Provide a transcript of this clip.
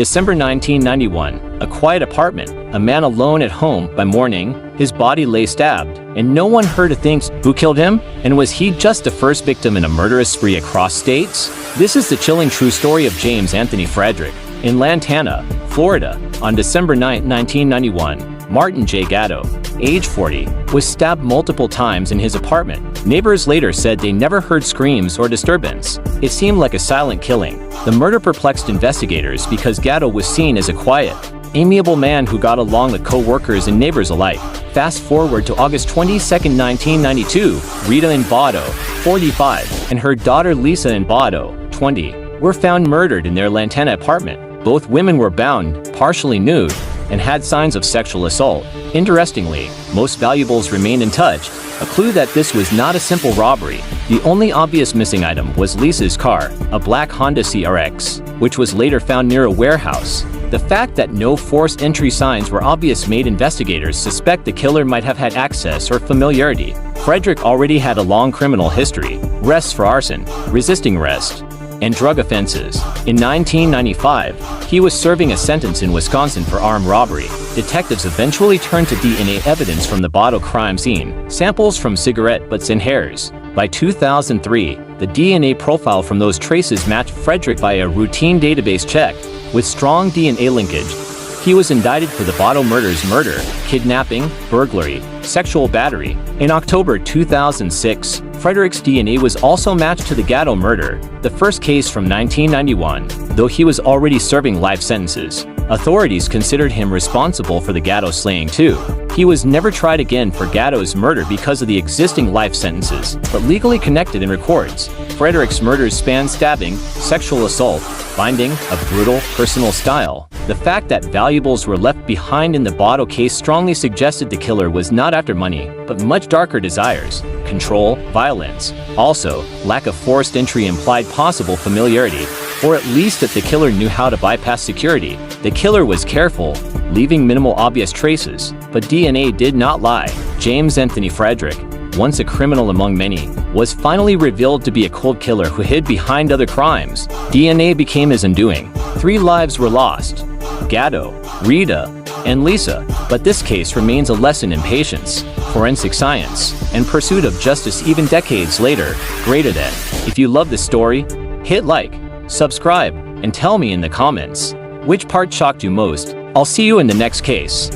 December 1991, a quiet apartment, a man alone at home. By morning, his body lay stabbed, and no one heard a thing. Who killed him? And was he just the first victim in a murderous spree across states? This is the chilling true story of James Anthony Frederick. In Lantana, Florida, on December 9, 1991, Martin J. Gatto, age 40, was stabbed multiple times in his apartment. Neighbors later said they never heard screams or disturbance. It seemed like a silent killing. The murder perplexed investigators because Gatto was seen as a quiet, amiable man who got along with co-workers and neighbors alike. Fast forward to August 22, 1992, Rita Embado, 45, and her daughter Lisa Embado, 20, were found murdered in their Lantana apartment. Both women were bound, partially nude, and had signs of sexual assault. Interestingly, most valuables remained untouched, a clue that this was not a simple robbery. The only obvious missing item was Lisa's car, a black Honda CRX, which was later found near a warehouse. The fact that no forced entry signs were obvious made investigators suspect the killer might have had access or familiarity. Frederick already had a long criminal history, arrests for arson, resisting arrest, and drug offenses. In 1995, he was serving a sentence in Wisconsin for armed robbery. Detectives eventually turned to DNA evidence from the Bottle crime scene, samples from cigarette butts and hairs. By 2003, the DNA profile from those traces matched Frederick by a routine database check. With strong DNA linkage, he was indicted for the Bottle murders: murder, kidnapping, burglary, sexual battery. In October 2006, Frederick's DNA was also matched to the Gatto murder, the first case from 1991, though he was already serving life sentences. Authorities considered him responsible for the Gatto slaying too. He was never tried again for Gatto's murder because of the existing life sentences, but legally connected in records. Frederick's murders span stabbing, sexual assault, binding, a brutal, personal style. The fact that valuables were left behind in the Bottle case strongly suggested the killer was not after money, but much darker desires: control, violence. Also, lack of forced entry implied possible familiarity, or at least that the killer knew how to bypass security. The killer was careful, leaving minimal obvious traces, but DNA did not lie. James Anthony Frederick, once a criminal among many, was finally revealed to be a cold killer who hid behind other crimes. DNA became his undoing. 3 lives were lost: Gatto, Rita, and Lisa. But this case remains a lesson in patience, forensic science, and pursuit of justice even decades later. Greater than. If you love this story, hit like, subscribe, and tell me in the comments which part shocked you most. I'll see you in the next case.